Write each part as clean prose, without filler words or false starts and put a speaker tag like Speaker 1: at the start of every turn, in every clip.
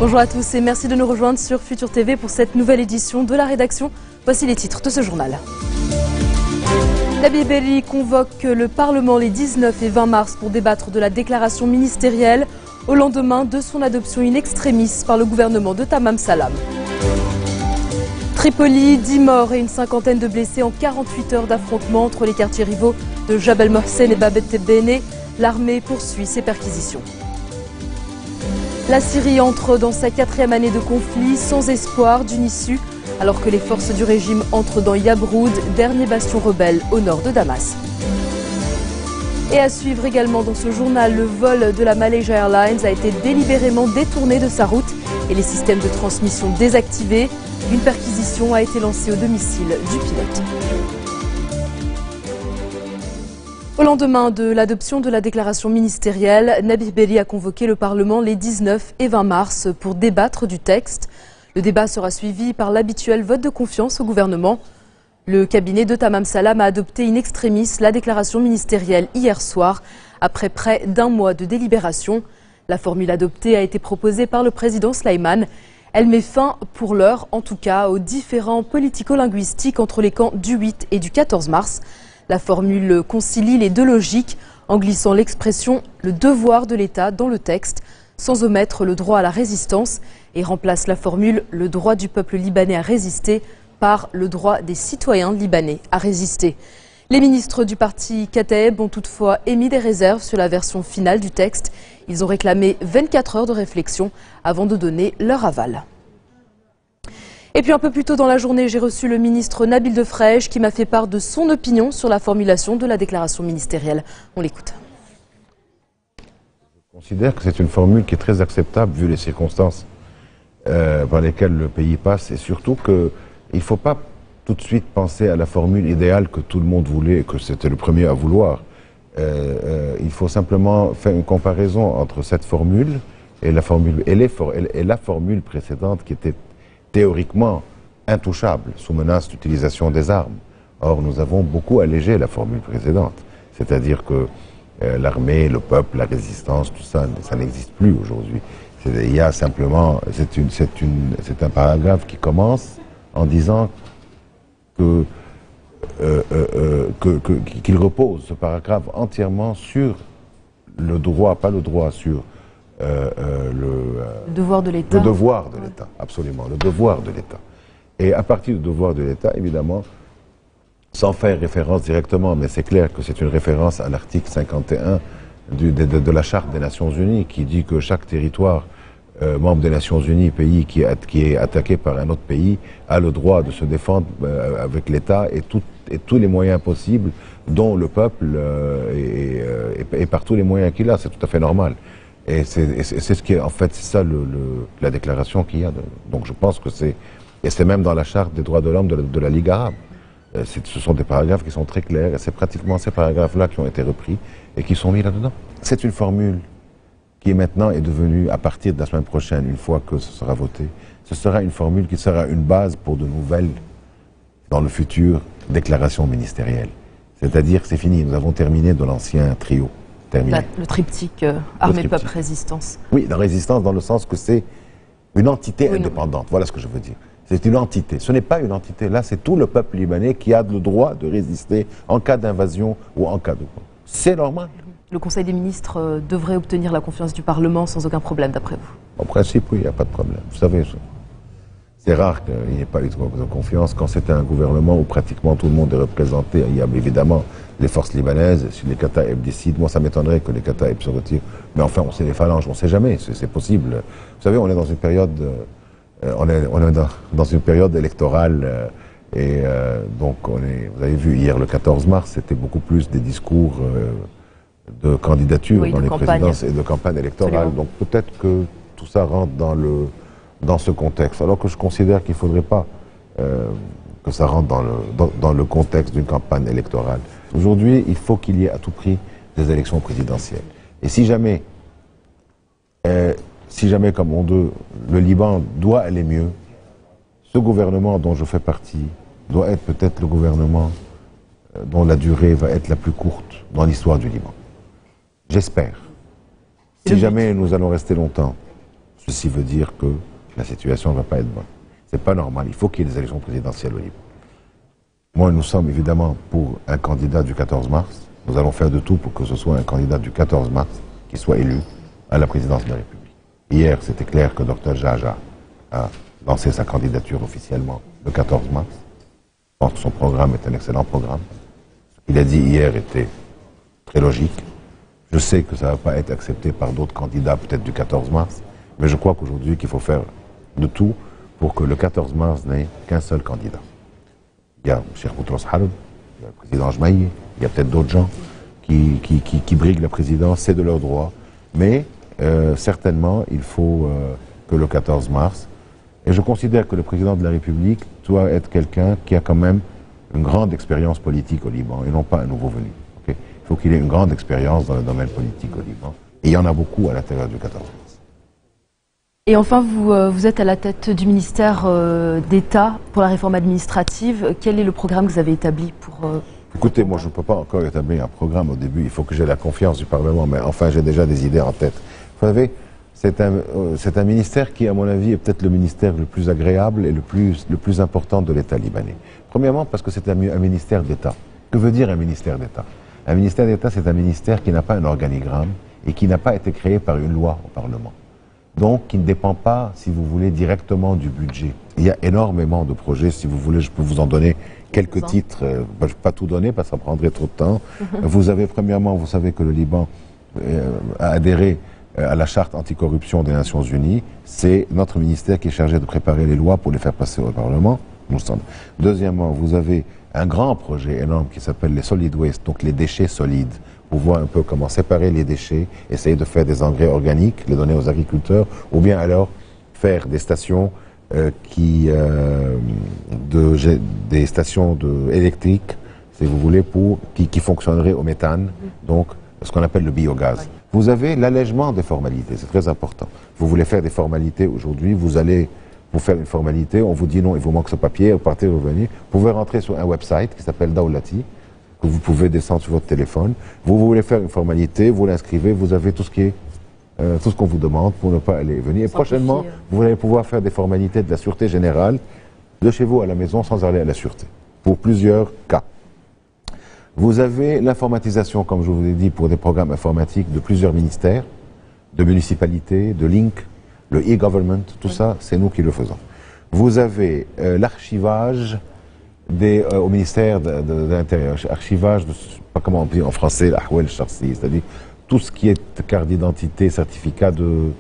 Speaker 1: Bonjour à tous et merci de nous rejoindre sur Futur TV pour cette nouvelle édition de la rédaction. Voici les titres de ce journal. Nabil Berri convoque le Parlement les 19 et 20 mars pour débattre de la déclaration ministérielle au lendemain de son adoption in extremis par le gouvernement de Tamam Salam. Tripoli, 10 morts et une cinquantaine de blessés en 48 heures d'affrontement entre les quartiers rivaux de Jabal Mohsen et Bab el-Tebene. L'armée poursuit ses perquisitions. La Syrie entre dans sa 4e année de conflit sans espoir d'une issue, alors que les forces du régime entrent dans Yabroud, dernier bastion rebelle au nord de Damas. Et à suivre également dans ce journal, le vol de la Malaysia Airlines a été délibérément détourné de sa route et les systèmes de transmission désactivés. Une perquisition a été lancée au domicile du pilote. Au lendemain de l'adoption de la déclaration ministérielle, Nabil Berri a convoqué le Parlement les 19 et 20 mars pour débattre du texte. Le débat sera suivi par l'habituel vote de confiance au gouvernement. Le cabinet de Tamam Salam a adopté in extremis la déclaration ministérielle hier soir, après près d'un mois de délibération. La formule adoptée a été proposée par le président Slimane. Elle met fin, pour l'heure en tout cas, aux différends politico-linguistiques entre les camps du 8 et du 14 mars. La formule concilie les deux logiques en glissant l'expression « le devoir de l'État » dans le texte, sans omettre le droit à la résistance, et remplace la formule « le droit du peuple libanais à résister » par « le droit des citoyens libanais à résister ». Les ministres du parti Kataeb ont toutefois émis des réserves sur la version finale du texte. Ils ont réclamé 24 heures de réflexion avant de donner leur aval. Et puis un peu plus tôt dans la journée, j'ai reçu le ministre Nabil Defrege qui m'a fait part de son opinion sur la formulation de la déclaration ministérielle. On l'écoute.
Speaker 2: Je considère que c'est une formule qui est très acceptable vu les circonstances par lesquelles le pays passe et surtout qu'il ne faut pas tout de suite penser à la formule idéale que tout le monde voulait et que c'était le premier à vouloir. Il faut simplement faire une comparaison entre cette formule et la formule précédente qui était théoriquement intouchable, sous menace d'utilisation des armes. Or, nous avons beaucoup allégé la formule précédente. C'est-à-dire que l'armée, le peuple, la résistance, tout ça, ça n'existe plus aujourd'hui. Il y a simplement, c'est un paragraphe qui commence en disant qu'il repose, ce paragraphe, entièrement sur le droit, pas le droit, sur le
Speaker 1: devoir de l'État.
Speaker 2: Le devoir de l'État, absolument, le devoir de l'État. Et à partir du devoir de l'État, évidemment, sans faire référence directement, mais c'est clair que c'est une référence à l'article 51 de la Charte des Nations Unies qui dit que chaque territoire membre des Nations Unies, pays qui est attaqué par un autre pays, a le droit de se défendre avec l'État et tous les moyens possibles, dont le peuple et par tous les moyens qu'il a, c'est tout à fait normal. Et c'est ce qui est, en fait, c'est ça la déclaration qu'il y a. Donc je pense que c'est même dans la charte des droits de l'homme de la Ligue arabe. Ce sont des paragraphes qui sont très clairs et c'est pratiquement ces paragraphes-là qui ont été repris et qui sont mis là-dedans. C'est une formule qui maintenant est devenue, à partir de la semaine prochaine, une fois que ce sera voté, ce sera une formule qui sera une base pour de nouvelles, dans le futur, déclarations ministérielles. C'est-à-dire que c'est fini, nous avons terminé de l'ancien trio.
Speaker 1: Le triptyque armée, peuple, résistance.
Speaker 2: Oui, la résistance dans le sens que c'est une entité indépendante. Voilà ce que je veux dire. C'est une entité. Ce n'est pas une entité. Là, c'est tout le peuple libanais qui a le droit de résister en cas d'invasion ou en cas de... C'est normal.
Speaker 1: Le Conseil des ministres devrait obtenir la confiance du Parlement sans aucun problème, d'après vous?
Speaker 2: En principe, oui, il n'y a pas de problème. Vous savez, c'est rare qu'il n'y ait pas eu de confiance quand c'est un gouvernement où pratiquement tout le monde est représenté. Il y a évidemment les forces libanaises, si les Kataeb décident, moi ça m'étonnerait que les Kataeb se retirent. Mais enfin, on sait les phalanges, on ne sait jamais, c'est possible. Vous savez, on est dans une période, dans une période électorale donc vous avez vu hier le 14 mars, c'était beaucoup plus des discours de candidature dans les présidences et de campagne électorale.
Speaker 1: Absolument.
Speaker 2: Donc peut-être que tout ça rentre dans ce contexte, alors que je considère qu'il ne faudrait pas que ça rentre dans le contexte d'une campagne électorale. Aujourd'hui, il faut qu'il y ait à tout prix des élections présidentielles. Et si jamais comme on dit, le Liban doit aller mieux, ce gouvernement dont je fais partie doit être peut-être le gouvernement dont la durée va être la plus courte dans l'histoire du Liban. J'espère. Si jamais nous allons rester longtemps Ceci veut dire que la situation ne va pas être bonne. C'est pas normal. Il faut qu'il y ait des élections présidentielles au Liban. Moi, nous sommes évidemment pour un candidat du 14 mars. Nous allons faire de tout pour que ce soit un candidat du 14 mars qui soit élu à la présidence de la République. Hier, c'était clair que Dr Jaja a lancé sa candidature officiellement le 14 mars. Je pense que son programme est un excellent programme. Ce qu'il a dit hier était très logique. Je sais que ça ne va pas être accepté par d'autres candidats, peut-être du 14 mars, mais je crois qu'aujourd'hui qu'il faut faire de tout pour que le 14 mars n'ait qu'un seul candidat. Il y a Cheikh Boutros Harb, il y a le président Jmaï, il y a peut-être d'autres gens qui briguent la présidence, c'est de leur droit. Mais certainement, il faut que le 14 mars, et je considère que le président de la République doit être quelqu'un qui a quand même une grande expérience politique au Liban, et non pas un nouveau venu. Okay? Il faut qu'il ait une grande expérience dans le domaine politique au Liban. Et il y en a beaucoup à l'intérieur du 14 mars.
Speaker 1: Et enfin, vous êtes à la tête du ministère d'État pour la réforme administrative. Quel est le programme que vous avez établi pour...
Speaker 2: Écoutez, moi je ne peux pas encore établir un programme au début. Il faut que j'ai la confiance du Parlement, mais enfin j'ai déjà des idées en tête. Vous savez, c'est un ministère qui, à mon avis, est peut-être le ministère le plus agréable et le plus important de l'État libanais. Premièrement, parce que c'est un ministère d'État. Que veut dire un ministère d'État? Un ministère d'État, c'est un ministère qui n'a pas un organigramme et qui n'a pas été créé par une loi au Parlement. Donc, qui ne dépend pas, si vous voulez, directement du budget. Il y a énormément de projets, si vous voulez, je peux vous en donner quelques titres. Je ne vais pas tout donner parce que ça prendrait trop de temps. Vous avez, premièrement, vous savez que le Liban a adhéré à la charte anticorruption des Nations Unies. C'est notre ministère qui est chargé de préparer les lois pour les faire passer au Parlement. Deuxièmement, vous avez un grand projet énorme qui s'appelle les solid waste, donc les déchets solides, pour voir un peu comment séparer les déchets, essayer de faire des engrais organiques, les donner aux agriculteurs, ou bien alors faire des stations des stations électriques, si vous voulez, qui fonctionneraient au méthane, donc ce qu'on appelle le biogaz. Oui. Vous avez l'allègement des formalités, c'est très important. Vous voulez faire des formalités aujourd'hui, vous allez vous faire une formalité, on vous dit non, il vous manque ce papier, vous partez, revenez. Vous pouvez rentrer sur un website qui s'appelle Daoulati, que vous pouvez descendre sur votre téléphone. Vous voulez faire une formalité, vous l'inscrivez, vous avez tout ce qu'on vous demande pour ne pas aller et venir. Et prochainement, vous allez pouvoir faire des formalités de la Sûreté Générale de chez vous à la maison sans aller à la Sûreté, pour plusieurs cas. Vous avez l'informatisation, comme je vous ai dit, pour des programmes informatiques de plusieurs ministères, de municipalités, de Link, le e-government, tout ça, c'est nous qui le faisons. Vous avez l'archivage au ministère de l'Intérieur, archivage, je ne sais pas comment on dit en français, l'ahwal charsi, c'est-à-dire tout ce qui est carte d'identité, certificat de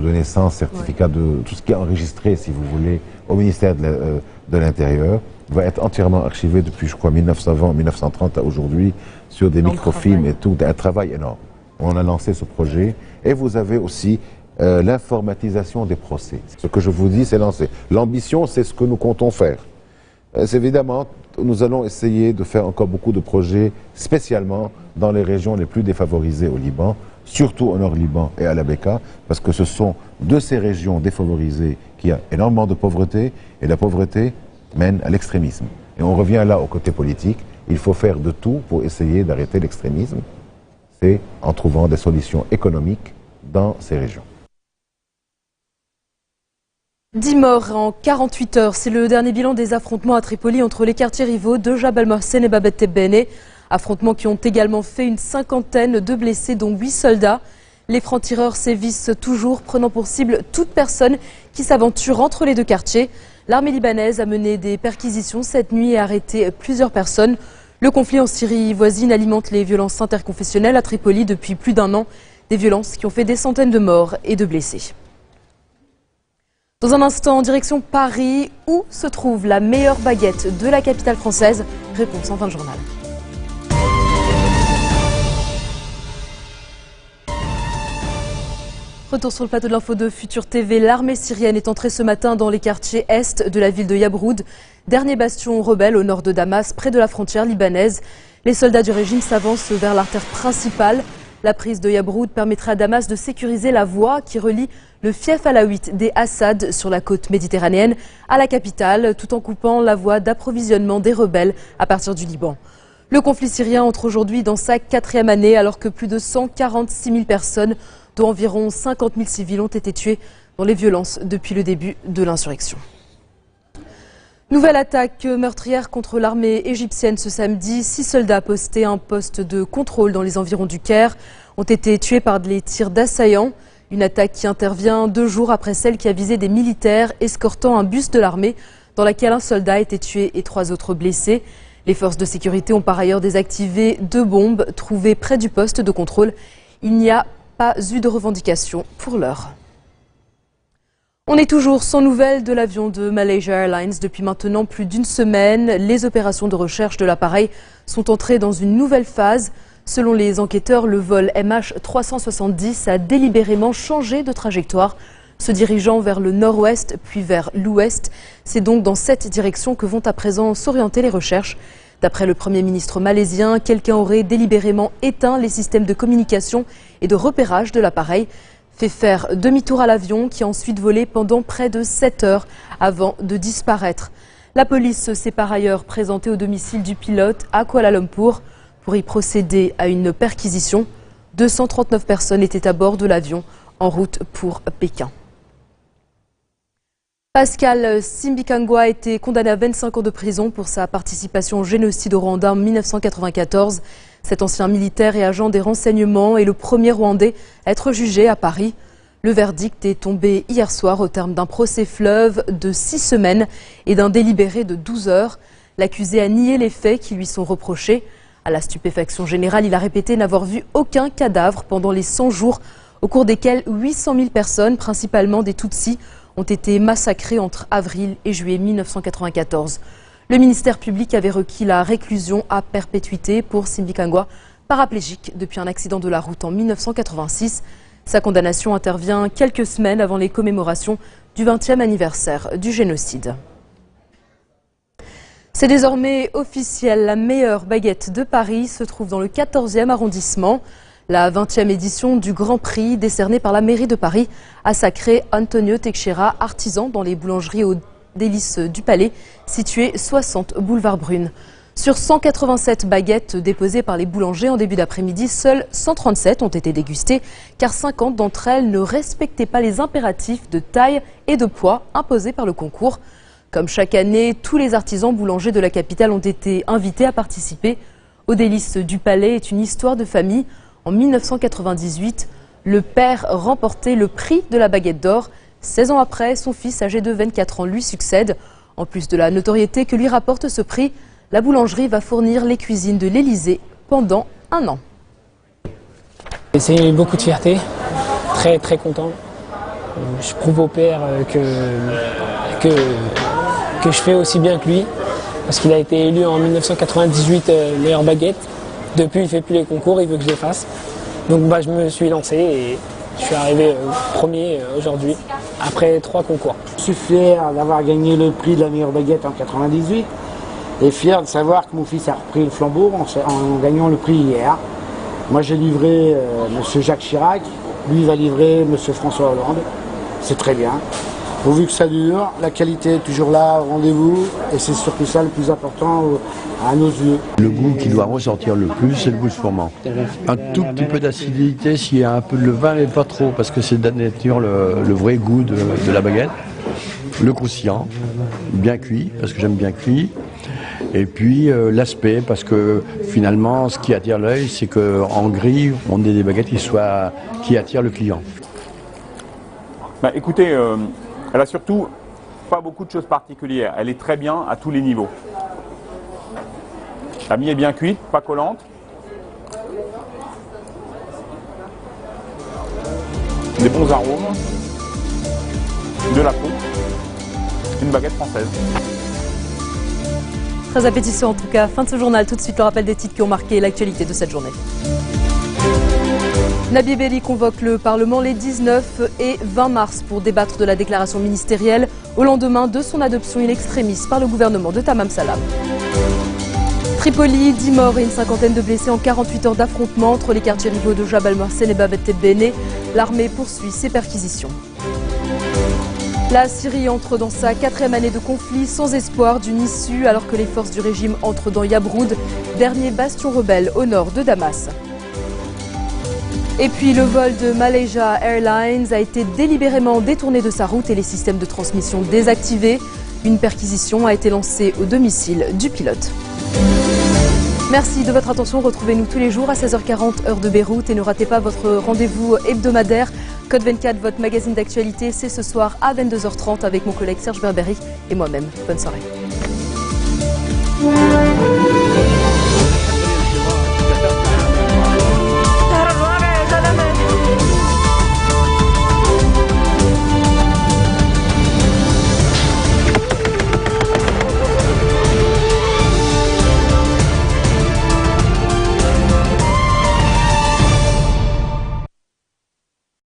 Speaker 2: naissance, certificat de tout ce qui est enregistré, si vous voulez, au ministère de l'Intérieur, va être entièrement archivé depuis, je crois, 1920, 1930 à aujourd'hui, sur des microfilms et tout, un travail énorme. On a lancé ce projet. Et vous avez aussi l'informatisation des procès. Ce que je vous dis, c'est lancé. L'ambition, c'est ce que nous comptons faire. Évidemment, nous allons essayer de faire encore beaucoup de projets, spécialement dans les régions les plus défavorisées au Liban, surtout au Nord-Liban et à la Bekaa, parce que ce sont de ces régions défavorisées qu'il y a énormément de pauvreté, et la pauvreté mène à l'extrémisme. Et on revient là au côté politique. Il faut faire de tout pour essayer d'arrêter l'extrémisme. C'est en trouvant des solutions économiques dans ces régions.
Speaker 1: 10 morts en 48 heures, c'est le dernier bilan des affrontements à Tripoli entre les quartiers rivaux de Jabal Mohsen et Bab el-Tebene. Affrontements qui ont également fait une cinquantaine de blessés, dont 8 soldats. Les francs-tireurs sévissent toujours, prenant pour cible toute personne qui s'aventure entre les deux quartiers. L'armée libanaise a mené des perquisitions cette nuit et a arrêté plusieurs personnes. Le conflit en Syrie voisine alimente les violences interconfessionnelles à Tripoli depuis plus d'un an. Des violences qui ont fait des centaines de morts et de blessés. Dans un instant, en direction Paris, où se trouve la meilleure baguette de la capitale française? Réponse en fin de journal. Retour sur le plateau de l'info de Futur TV. L'armée syrienne est entrée ce matin dans les quartiers est de la ville de Yabroud, dernier bastion rebelle au nord de Damas, près de la frontière libanaise. Les soldats du régime s'avancent vers l'artère principale. La prise de Yabroud permettra à Damas de sécuriser la voie qui relie le fief alaouite des Assad sur la côte méditerranéenne à la capitale, tout en coupant la voie d'approvisionnement des rebelles à partir du Liban. Le conflit syrien entre aujourd'hui dans sa 4e année alors que plus de 146 000 personnes, dont environ 50 000 civils ont été tués dans les violences depuis le début de l'insurrection. Nouvelle attaque meurtrière contre l'armée égyptienne ce samedi. 6 soldats postés à un poste de contrôle dans les environs du Caire ont été tués par les tirs d'assaillants. Une attaque qui intervient 2 jours après celle qui a visé des militaires escortant un bus de l'armée dans laquelle un soldat a été tué et 3 autres blessés. Les forces de sécurité ont par ailleurs désactivé 2 bombes trouvées près du poste de contrôle. Il n'y a pas eu de revendication pour l'heure. On est toujours sans nouvelles de l'avion de Malaysia Airlines depuis maintenant plus d'1 semaine. Les opérations de recherche de l'appareil sont entrées dans une nouvelle phase. Selon les enquêteurs, le vol MH370 a délibérément changé de trajectoire, se dirigeant vers le nord-ouest puis vers l'ouest. C'est donc dans cette direction que vont à présent s'orienter les recherches. D'après le Premier ministre malaisien, quelqu'un aurait délibérément éteint les systèmes de communication et de repérage de l'appareil, fait faire demi-tour à l'avion qui a ensuite volé pendant près de 7 heures avant de disparaître. La police s'est par ailleurs présentée au domicile du pilote à Kuala Lumpur pour y procéder à une perquisition. 239 personnes étaient à bord de l'avion en route pour Pékin. Pascal Simbikangwa a été condamné à 25 ans de prison pour sa participation au génocide au Rwanda en 1994. Cet ancien militaire et agent des renseignements est le premier Rwandais à être jugé à Paris. Le verdict est tombé hier soir au terme d'un procès fleuve de 6 semaines et d'un délibéré de 12 heures. L'accusé a nié les faits qui lui sont reprochés. À la stupéfaction générale, il a répété n'avoir vu aucun cadavre pendant les 100 jours au cours desquels 800 000 personnes, principalement des Tutsis, ont été massacrées entre avril et juillet 1994. Le ministère public avait requis la réclusion à perpétuité pour Simbikangwa, paraplégique depuis un accident de la route en 1986. Sa condamnation intervient quelques semaines avant les commémorations du 20e anniversaire du génocide. C'est désormais officiel, la meilleure baguette de Paris se trouve dans le 14e arrondissement. La 20e édition du Grand Prix décerné par la mairie de Paris a sacré Antonio Teixeira, artisan dans les boulangeries aux délices du Palais, situées 60 boulevard Brune. Sur 187 baguettes déposées par les boulangers en début d'après-midi, seules 137 ont été dégustées, car 50 d'entre elles ne respectaient pas les impératifs de taille et de poids imposés par le concours. Comme chaque année, tous les artisans boulangers de la capitale ont été invités à participer. Aux délices du Palais est une histoire de famille. En 1998, le père remportait le prix de la baguette d'or. 16 ans après, son fils âgé de 24 ans lui succède. En plus de la notoriété que lui rapporte ce prix, la boulangerie va fournir les cuisines de l'Élysée pendant 1 an.
Speaker 3: C'est beaucoup de fierté, très très content. Je prouve au père que je fais aussi bien que lui, parce qu'il a été élu en 1998 meilleure baguette. Depuis, il ne fait plus les concours, il veut que je les fasse. Donc je me suis lancé et je suis arrivé premier aujourd'hui, après 3 concours.
Speaker 4: Je suis fier d'avoir gagné le prix de la meilleure baguette en 98 et fier de savoir que mon fils a repris le flambeau en gagnant le prix hier. Moi j'ai livré M. Jacques Chirac, lui va livrer M. François Hollande. C'est très bien. Pourvu que ça dure, la qualité est toujours là, au rendez-vous, et c'est surtout ça le plus important à nos yeux.
Speaker 5: Le goût qui doit ressortir le plus, c'est le goût de froment. Un tout petit peu d'acidité s'il y a un peu de levain, mais pas trop, parce que c'est de la nature le vrai goût de la baguette. Le croustillant, bien cuit, parce que j'aime bien cuit. Et puis l'aspect, parce que finalement, ce qui attire l'œil, c'est qu'en gris, on ait des baguettes qui attirent le client.
Speaker 6: Écoutez, elle a surtout pas beaucoup de choses particulières. Elle est très bien à tous les niveaux. La mie est bien cuite, pas collante. Des bons arômes. De la peau. Une baguette française.
Speaker 1: Très appétissant en tout cas. Fin de ce journal. Tout de suite le rappel des titres qui ont marqué l'actualité de cette journée. Nabi Berri convoque le Parlement les 19 et 20 mars pour débattre de la déclaration ministérielle au lendemain de son adoption in extremis par le gouvernement de Tamam Salam. Tripoli, 10 morts et une cinquantaine de blessés en 48 heures d'affrontement entre les quartiers rivaux de Jabal Morsen et Bab el-Tebene. L'armée poursuit ses perquisitions. La Syrie entre dans sa 4e année de conflit sans espoir d'une issue alors que les forces du régime entrent dans Yabroud, dernier bastion rebelle au nord de Damas. Et puis le vol de Malaysia Airlines a été délibérément détourné de sa route et les systèmes de transmission désactivés. Une perquisition a été lancée au domicile du pilote. Merci de votre attention. Retrouvez-nous tous les jours à 16h40 heure de Beyrouth et ne ratez pas votre rendez-vous hebdomadaire. Code 24, votre magazine d'actualité, c'est ce soir à 22h30 avec mon collègue Serge Berberi et moi-même. Bonne soirée.